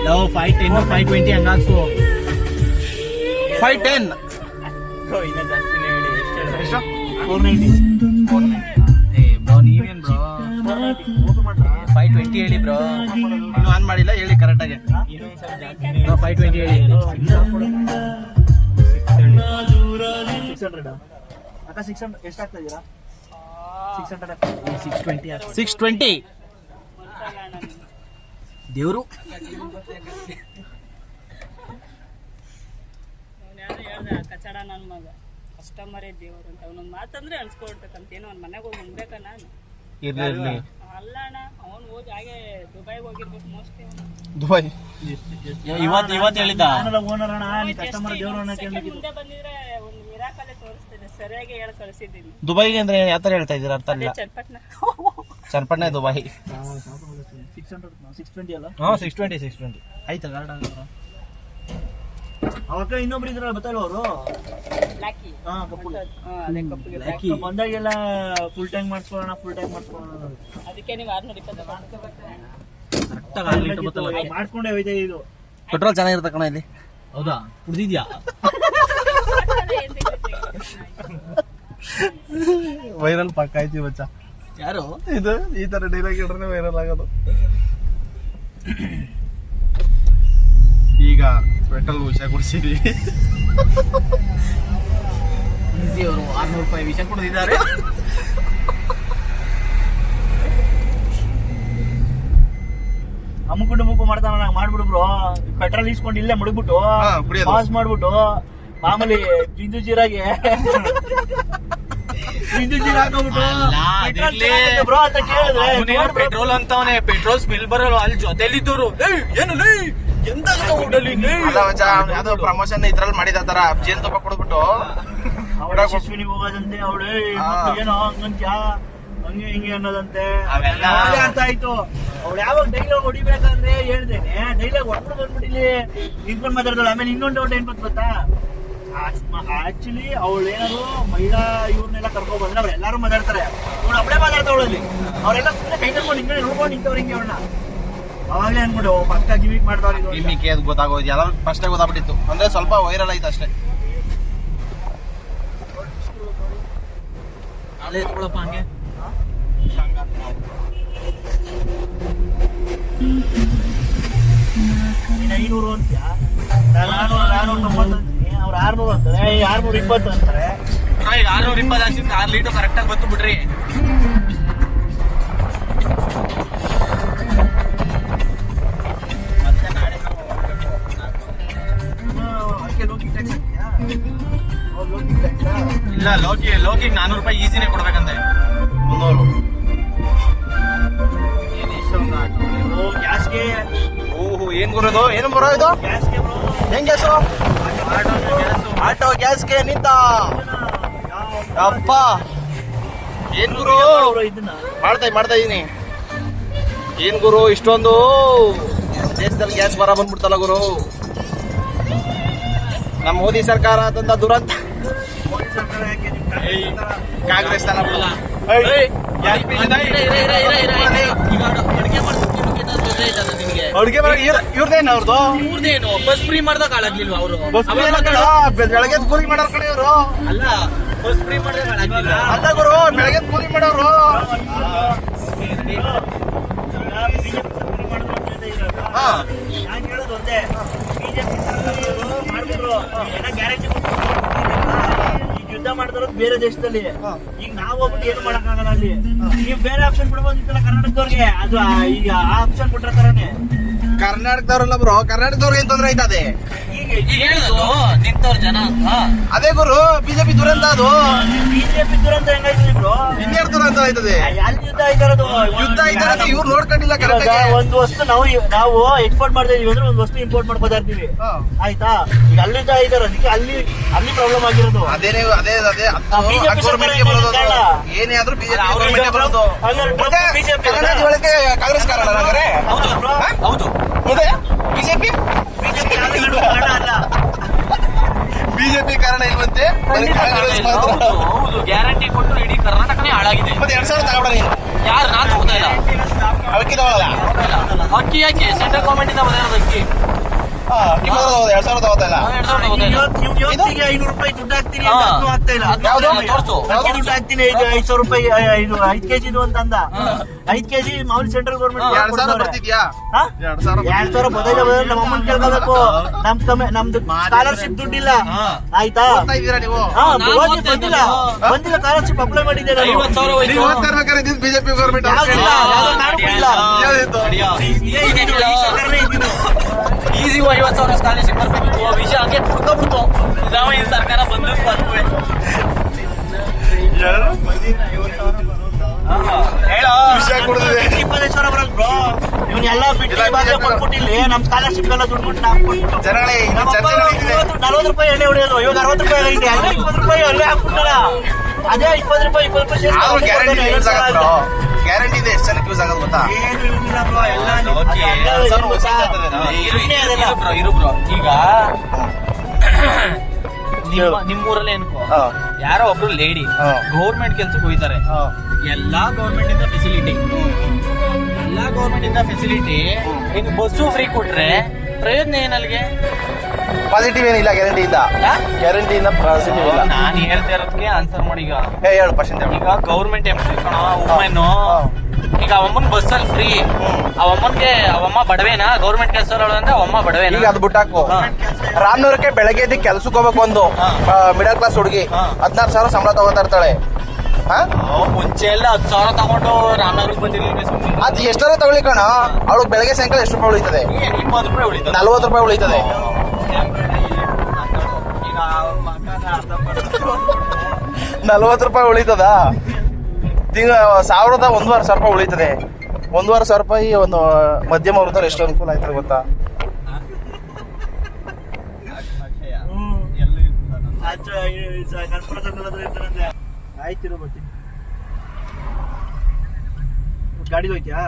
ನಾವು 510 520 ಹಂಗಾಕ್ಸು 510 ಇನ್ನ ಜಾಸ್ತಿನೇ ಹೇಳಿ. ಎಷ್ಟು? 490 ಬ್ರೋ ನೀವೇನ್ ಬ್ರೋ 520 ಹೇಳಿ ಬ್ರೋ. ಇನ್ನೂ ಆನ್ ಮಾಡಿಲ್ಲ ಹೇಳಿ ಕರೆಕ್ಟ್ ಆಗಿ. 520 ಹೇಳಿ. 600 ಅಕ್ಕ 600 ಎಷ್ಟು ಆಗ್ತಾ ಇದೀರಾ? 620 ದೇವ್ರು ಕಚಡ ನನ್ನ ಮಗ ಕಸ್ಟಮರೇ ದೇವರು ಅಂತ ಅವನೊಂದು ಮಾತಂದ್ರೆ ಅನ್ಸ್ಕೊಳ್ತಕ್ಕಂತ ಏನೋ ಅವ್ನ ಮನೆಗೆ ಹೋಗಿ ಉಣ್ಬೇಕ ನಾನು ಇರ್ಲಿ ಅಲ್ಲ ಅಣ್ಣ ಅವ್ನು ಹೋಗಿ ಹಾಗೆ ದುಬೈಗೆ ಹೋಗಿರ್ಬೇಕು ಮೋಸ್ಟ್ಲಿ ದುಬೈ ಇವತ್ತು ಹೇಳಿದ್ದ ಓನರ್ ಅಣ್ಣ ಕಸ್ಟಮರ್ ದೇವರು ಅಣ್ಣ ಮುಂದೆ ಬಂದಿದ್ರೆ ಒಂದು ಮಿರಾಕಲ್ಲೇ ತೋರಿಸ್ತಿದ್ದೆ ಸರಿಯಾಗಿ ಹೇಳಿ ಕಳಿಸಿದ್ದೀನಿ. ದುಬೈಗೆ ಅಂದ್ರೆ ಯಾವ ತರ ಹೇಳ್ತಾ ಇದೀರ ಅರ್ಥ ಇಲ್ಲ. ಚನ್ನಪಟ್ಟಣ ದುಬೈ 620 ಅಲ್ಲ? 620 ಆಯ್ತಾ ಗಾರ್ಡ್ ಅವಕ್ಕ ಇನ್ನೊಬ್ರು ಇದ್ರಲ್ಲ ಗೊತ್ತಲ್ಲ ಅವರು ಲಾಕಿ ಕಪ್ಪು ಅದೇ ಕಪ್ಪಿಗೆ ಬಂದಾಗೆಲ್ಲ ಫುಲ್ ಟೈಮ್ ಮಾಡಿಸ್ಕೊಳ್ಳೋಣ ಅದಕ್ಕೆ ನೀವು 620 ಮಾಡ್ಕೊಂಡೇ ಹೋಯ್ತಾ ಇದು. ಪೆಟ್ರೋಲ್ ಚೆನ್ನಾಗಿರುತ್ತೆ ಕಣ ಇಲ್ಲಿ. ಹೌದಾ ಕುಡ್ದಿದ್ಯಾ? ವೈರಲ್ ಪಕ್ಕ ಆಯ್ತು ಬಚ್ಚ. ಯಾರು ಇದು ಈ ತರ ಡೈಲಾಗ್ ಇಡ್ರೆ ವೈರಲ್ ಆಗೋದು. ಈಗ ಪೆಟ್ರೋಲ್ ವಿಷ ಕುಡಿಸಿದ್ವಿ. ಈಸಿ ಅವರು 600 ರೂಪಾಯಿ ವಿಷ ಕುಡಿದಿದ್ದಾರೆ. ಅಮ್ಮುಕು ಮಾಡ್ತಾನ ಮಾಡ್ಬಿಡು ಬ್ರೋ. ಪೆಟ್ರೋಲ್ ಇಸ್ಕೊಂಡು ಇಲ್ಲೇ ಮಡಗ್ಬಿಟ್ಟು ಪಾಸ್ ಮಾಡ್ಬಿಟ್ಟು ಮಾಮೂಲಿ ಬಿಂದು ಜೀರಾಗೆ ಬ್ರೋ ಅಂತ ಕೇಳಿದ್ರೆ ಪೆಟ್ರೋಲ್ ಅಂತವನೇ ಪೆಟ್ರೋಲ್ ಸ್ಮೆಲ್ ಬರಲ್ಲ. ಅಲ್ಲಿ ಜೊತೆಲಿದ್ದವರು ಏನು ಯಾವ್ದೋ ಪ್ರಮೋಷನ್ ಇದ್ರಲ್ಲಿ ಮಾಡಿದ ತರ ಜೇನ್ ತುಪ್ಪ ಕೊಡ್ಬಿಟ್ಟು ಅವಳ ಯಶಸ್ವಿನಿಗೆ ಹೋಗೋದಂತೆ. ಅವಳು ಏನೋ ಹಂಗಂತ್ಯಾ ಹಂಗೆ ಹಿಂಗೆ ಅನ್ನೋದಂತೆ ಅರ್ಥ ಆಯ್ತು. ಅವ್ಳು ಯಾವಾಗ ಡೈಲಾಗ್ ಹೊಡಿಬೇಕಂದ್ರೆ ಹೇಳ್ದೇನೆ ಡೈಲಾಗ್ ಹೊಡ್ಬಿಟ್ಟು ಬಂದ್ಬಿಟ್ಟಿಲ್ಲಿ ನಿಂತ್ಕೊಂಡ್ ಮಾತಾಡ್ತಾಳೆ. ಆಮೇಲೆ ಇನ್ನೊಂದು ಡೌಟ್ ಏನ್ ಗೊತ್ತಾ, ಆಕ್ಚುಲಿ ಅವಳು ಏನಾದ್ರು ಮಹಿಳಾ ಇವ್ರನ್ನೆಲ್ಲ ಕರ್ಕೊಂಡ್ ಬಂದ್ರೆ ಅವ್ರು ಎಲ್ಲಾರು ಮಾತಾಡ್ತಾರೆ. ಅವ್ಳು ಅವಳೇ ಮಾತಾಡ್ತಾವಳಲ್ಲಿ. ಅವರೆಲ್ಲ ಸುಮ್ಮನೆ ಕೈ ಕರ್ಕೊಂಡು ಹಿಂಗೆ ನೋಡ್ಕೊಂಡು ನಿಂತವ್ರು ಹಿಂಗೆ ಅವಳನ್ನ. ಅವಾಗಲೇ ಅನ್ಬಿಟ್ಟು ಪಕ್ಕ ಗಿಮಿಕ್ ಮಾಡ್ತಾವ್ರಿ. ಗಿಮಿಕ್ ಅದು ಗೊತ್ತಾಗೋದು ಎಲ್ಲ ಫಸ್ಟ್ ಗೊತ್ತಾಗ್ಬಿಟ್ಟಿತ್ತು. ಅಂದ್ರೆ ಸ್ವಲ್ಪ ವೈರಲ್ ಆಯ್ತು ಅಷ್ಟೇ. ಅಲ್ಲೇ ಎತ್ಕೊಳಪ್ಪ ಹಂಗೆ 500 ಅಂತ್ಯ 490 ಅವ್ರು 600 ಅಂತಾರೆ. 620 ಅಂತಾರೆ. 620 ಹಾಕ್ಸಿದ್ರೆ 6 ಲೀಟರ್ ಕರೆಕ್ಟ್ ಆಗಿ ಬಂತು ಬಿಡ್ರಿ. ಇಲ್ಲ ಲೋಕಿಗೆ 400 ರೂಪಾಯಿ ಈಸಿನೇ ಕೊಡ್ಬೇಕಂತೆ. 300 ಗ್ಯಾಸ್ಗೆ ಓಹೋ ಏನ್ ಬರೋದು ಏನು ಬರೋ ಇದು ಗ್ಯಾಸ್ಗೆ ಹೆಂಗ್ ಗ್ಯಾಸು ಆಟೋ ಗ್ಯಾಸ್ಗೆ ನಿಂತ ಅಪ್ಪ ಏನ್ ಗುರು ಇದನ್ನ ಮಾಡ್ತಾ ಇದೀನಿ. ಏನ್ ಗುರು ಇಷ್ಟೊಂದು ದೇಶದಲ್ಲಿ ಗ್ಯಾಸ್ ಬರ ಬಂದ್ಬಿಡ್ತಲ್ಲ ಗುರು. ನಮ್ಮ ಮೋದಿ ಸರ್ಕಾರ ತಂದ ದುರಂತ. ಮೋದಿ ಸರ್ಕಾರ ಯಾಕೆ ಕಾಂಗ್ರೆಸ್ ತನ ಬಿಡಲ್ಲ. ಅಡುಗೆ ಇವ್ರದೇನು ಅವ್ರದ್ದು ಇವ್ರದೇನು ಬಸ್ ಫ್ರೀ ಮಾಡ್ದಾಗ ಹಾಳಾಗ್ಲಿಲ್ವಾ ಅವರು? ಬೆಳಗ್ಗೆ ಕೂಲಿ ಮಾಡೋರ್ ಕಡೆ ಇವರು ಅಲ್ಲ, ಬಸ್ ಫ್ರೀ ಮಾಡ್ದಾಗ ಹಾಳಾಗ್ಲಿಲ್ಲ. ಅಲ್ಲ ಗುರು ಬೆಳಗ್ಗೆ ಕೂಲಿ ಮಾಡೋರು. ಯಾಕೆ ಹೇಳೋದು ಒಂದೇ, ಬಿಜೆಪಿ ಮಾಡಿದ್ರು ಗ್ಯಾರಂಟಿ ಈಗ ಯುದ್ಧ ಮಾಡ್ತಾರ ಬೇರೆ ದೇಶದಲ್ಲಿ. ಈಗ ನಾವು ಹೋಗ್ಬಿಟ್ಟು ಏನು ಮಾಡಕ್ಕಾಗಲ್ಲ ಅಲ್ಲಿ. ನೀವು ಬೇರೆ ಆಪ್ಷನ್ ಬಿಡ್ಬೋದಿತ್ತಲ್ಲ ಕರ್ನಾಟಕದವ್ರಿಗೆ. ಅದು ಈಗ ಆ ಆಪ್ಷನ್ ಕೊಟ್ರ ತರಾನೆ ಕರ್ನಾಟಕದವ್ರಲ್ಲ ಬ್ರೋ. ಕರ್ನಾಟಕದವ್ರಿಗೆ ಏನ್ ತೊಂದ್ರೆ ಆಯ್ತದೆ ಈಗ ಹೇಳುದು ನಿಂತವ್ರ ಜನ ಅಂತ. ಅದೇ ಗುರು ಬಿಜೆಪಿ ದುರಂತ. ಅದು ಬಿಜೆಪಿ ದುರಂತ ಹೆಂಗಾಯ್ತು ಬ್ರೋ? ಇನ್ನೇರ್ ದುರಂತ ಆಯ್ತದೆ. ಅಲ್ಲಿ ಯುದ್ಧ ಆಯ್ತಾರದು. ಯುದ್ಧ ಆಯ್ತಾರ ಇವ್ರು ನೋಡ್ಕೊಂಡಿಲ್ಲ ಕರೆಕ್ಟ್ ಆಗಿ. ಒಂದು ವಸ್ತು ನಾವು ಎಕ್ಸ್ಪೋರ್ಟ್ ಮಾಡ್ತಾ ಇದೀವಿ ಅಂದ್ರೆ ಒಂದು ವಸ್ತು ಇಂಪೋರ್ಟ್ ಮಾಡ್ಕೋತಾ ಇರ್ತೀವಿ. ಆಯ್ತಾ? ಈಗ ಅಲ್ಲಿ ಯುದ್ಧ ಆಯ್ತಾರ ಅದಕ್ಕೆ ಅಲ್ಲಿ ಪ್ರಾಬ್ಲಮ್ ಆಗಿರೋದು. ಅದೇ ಏನೇ ಆದ್ರೂ ಬಿಜೆಪಿ ಬರೋದು. ಕಾಂಗ್ರೆಸ್ ಕಾರಣ ಹೌದು ಬಿಜೆಪಿ ಅಲ್ಲ ಬಿಜೆಪಿ ಕಾರಣ ಇಲ್ವಂತೆ. ಹೌದು, ಗ್ಯಾರಂಟಿ ಕೊಟ್ಟು ಇಡೀ ಕರ್ನಾಟಕನೇ ಹಾಳಾಗಿದೆ. ತಗೊಳ ನೀನು ಯಾರು ನಾನ್ ತಗೋತಾ ಇಲ್ಲ. ಅಕ್ಕಿ ತಗೊಳಲ್ಲ. ಅಕ್ಕಿ ಯಾಕೆ ಸೆಂಟ್ರಲ್ ಗೌರ್ಮೆಂಟ್ ಇಂದ ಬಂದಿರೋದು ಅಕ್ಕಿ. ಅಕ್ಕಿ ಮಾತ್ರ 2,000 ತಗೋತಾ ಇಲ್ಲ. 2,000 ತಗೋತಾ ಇಲ್ಲ. ಇವತ್ತಿಗೆ 500 ರೂಪಾಯಿ ದುಡ್ಡು ಹಾಕ್ತೀನಿ ಅಂತ ಅದನ್ನೂ ಹಾಕ್ತಾ ಇಲ್ಲ. ಯಾವ್ದು? ತೋರ್ಸು. ಅಕ್ಕಿ ದುಡ್ಡು ಹಾಕ್ತೀನಿ 500 ರೂಪಾಯಿ 5 ಕೆಜಿ ಇದು ಅಂತ ಅಂದ. 5 ಕೆಜಿ ಮಾಮೂಲಿ ಸೆಂಟ್ರಲ್ ಗೌರ್ಮೆಂಟ್ 2,000 ಬರ್ತಿದ್ಯಾ? 2,000 ಬದಲ ನಮ್ಮ ಅಮ್ಮನ್ ಕೇಳ್ಕೋಬೇಕು. ನಮ್ದು ಸ್ಕಾಲರ್ಶಿಪ್ ದುಡ್ಡಿಲ್ಲ ಆಯ್ತಾ? ಇದ್ದೀರಾ ನೀವು? ಬಂದಿಲ್ಲ ಸ್ಕಾಲರ್ಶಿಪ್ ಅಪ್ಲೈ ಮಾಡಿದ್ದೆ ನಾನು. 50,000 ಹೋಯ್ತು. ನೀವು ಓದ್ತಿರ್ಬೇಕಾದ್ರೆ ಇದ್ದಿದ್ದು ಬಿಜೆಪಿ ಗೌರ್ಮೆಂಟ್ ಯಾವ್ದಿಲ್ಲ, ಯಾವ್ದೋ ಕಾರಣಕ್ಕೂ ಇಲ್ಲ. ಯಾವ್ದಿತ್ತು? ಈಸಿ 50,000 ಸ್ಕಾಲರ್ಶಿಪ್ ಬರ್ಬೇಕು. ವಿಷಯ ಹಂಗೆ ಕುಡ್ಕೊಬಿಡ್ತು. ಸಿದ್ದರಾಮಯ್ಯ ಸರ್ಕಾರ ಬಂದು ವಿಷಯ ಕೊಡ್ತಿದೆ. 25,000 ಬರಲ್ಲ ಬ್ರೋ. ಇವನ್ನೆಲ್ಲ ಬಿಟ್ಟು ಇವಾಗ ಕೊಟ್ಬಿಟ್ಟಿಲ್ಲಿ ನಮ್ ಸ್ಕಾಲರ್ಶಿಪ್ ಎಲ್ಲ ದುಡ್ಡು ಕೊಟ್ಟು ನಾವು ಕೊಟ್ಬಿಟ್ಟು ಜನಗಳೇ ಇದು ಚರ್ಚೆ ನಡೀತಿದೆ. 40 ರೂಪಾಯಿ ಎಣ್ಣೆ ಹೊಡೆಯೋದು, ಇವಾಗ 60 ರೂಪಾಯಿ ಐತೆ. ಅಲ್ಲೇ 20 ರೂಪಾಯಿ ಅಲ್ಲೇ ಹಾಕ್ಬಿಟ್ಟಾರ. ಅದೇ 20 ರೂಪಾಯಿ ಆದ್ರೂ ಗ್ಯಾರಂಟಿ ಯೂಸ್ ಆಗತ್ತೆ ಸೇರ್ಸ್ಕೊಂಡು ಬ್ರೋ. ಗ್ಯಾರಂಟಿ ಇದೆ. ಎಷ್ಟು ಜನಕ್ಕೆ ಯೂಸ್ ಆಗೋದು ಗೊತ್ತಾ? ಏನು ಇಲ್ಲ ಬ್ರೋ, ಎಲ್ಲ ಓಕೆ. ಇರು ಬ್ರೋ. ಈಗ ನಿಮ್ಮೂರಲ್ಲೇ ಅನ್ಕೋ, ಯಾರೋ ಒಬ್ರು ಲೇಡಿ ಗೌರ್ಮೆಂಟ್ ಕೆಲ್ಸಕ್ಕೆ ಹೋಯ್ತಾರೆ. ಎಲ್ಲಾ ಗೌರ್ಮೆಂಟ್ ಇಂದ ಫೆಸಿಲಿಟಿ, ಇನ್ನು ಬಸ್ಸು ಫ್ರೀ ಕೊಟ್ರೆ ಪ್ರಯೋಜನ ಏನಲ್ಲಿಗೆ? ಪಾಸಿಟಿವ್ ಏನಿಲ್ಲ ಗ್ಯಾರಂಟಿಯಿಂದ. ಗ್ಯಾರಂಟಿಯಿಂದ ಪಾಸಿಟಿವ್ ಇಲ್ಲ. ನಾನು ಹೇಳ್ತಾ ಇರೋದಕ್ಕೆ ಆನ್ಸರ್ ಮಾಡಿ. ಈಗ ಹೇಳು ಪರ್ಸೆಂಟ್. ಈಗ ಗೌರ್ಮೆಂಟ್ ಎಂಪ್ಲಾಯ್ ಕಣ ವುಮೆನ್. ಈಗ ಅವಮ್ಮನ್ ಬಸ್ಸಲ್ಲಿ ಫ್ರೀ. ಅವಮ್ಮ ಬಡವೇನಾ? ಗೌರ್ಮೆಂಟ್ ಕೆಲಸ ಅಂದ್ರೆ ಅವಮ್ಮ ಬಡವೇನಾ? ಈಗ ಅದು ಬಿಟ್ಟಾಕು. ರಾಮನಗರಕ್ಕೆ ಬೆಳಗ್ಗೆ ಎದ್ದು ಕೆಲ್ಸಕ್ಕೆ ಹೋಗ್ಬೇಕು. ಒಂದು ಮಿಡಲ್ ಕ್ಲಾಸ್ ಹುಡುಗಿ 16,000 ಸಂಬಳ ತಗೋತಾ ಇರ್ತಾಳೆ. ಮುಂಚೆ ಎಲ್ಲ 10,000 ತಗೊಂಡು ರಾಮನಗರಕ್ಕೆ ಬಂದಿರ್ಲಿಲ್ಲ. ಅದು ಎಷ್ಟಾರ ತಗೊಳ್ಳಿ ಕಣ, ಅವಳು ಬೆಳಗ್ಗೆ ಸಾಯಂಕಾಲ ಎಷ್ಟು ರೂಪಾಯಿ ಉಳಿತದೆ? 20 ರೂಪಾಯಿ ಉಳಿತದೆ. 40 ರೂಪಾಯಿ ಉಳಿತದೆ. ಈಗ 40 ರೂಪಾಯಿ ಉಳಿತದ? 1,000 ರೂಪಾಯಿ ಉಳಿತದೆ. 1,500 ರೂಪಾಯಿ ಒಂದು ಮಧ್ಯಮ ವರ್ಗದವ್ರು ಎಷ್ಟು ಅನುಕೂಲ ಆಯ್ತದೆ ಗೊತ್ತಾ? ಆಯ್ತಿರೋ ಬರ್ತೀನಿ. ಗಾಡಿ ಹೋಯ್ತ್ಯಾ?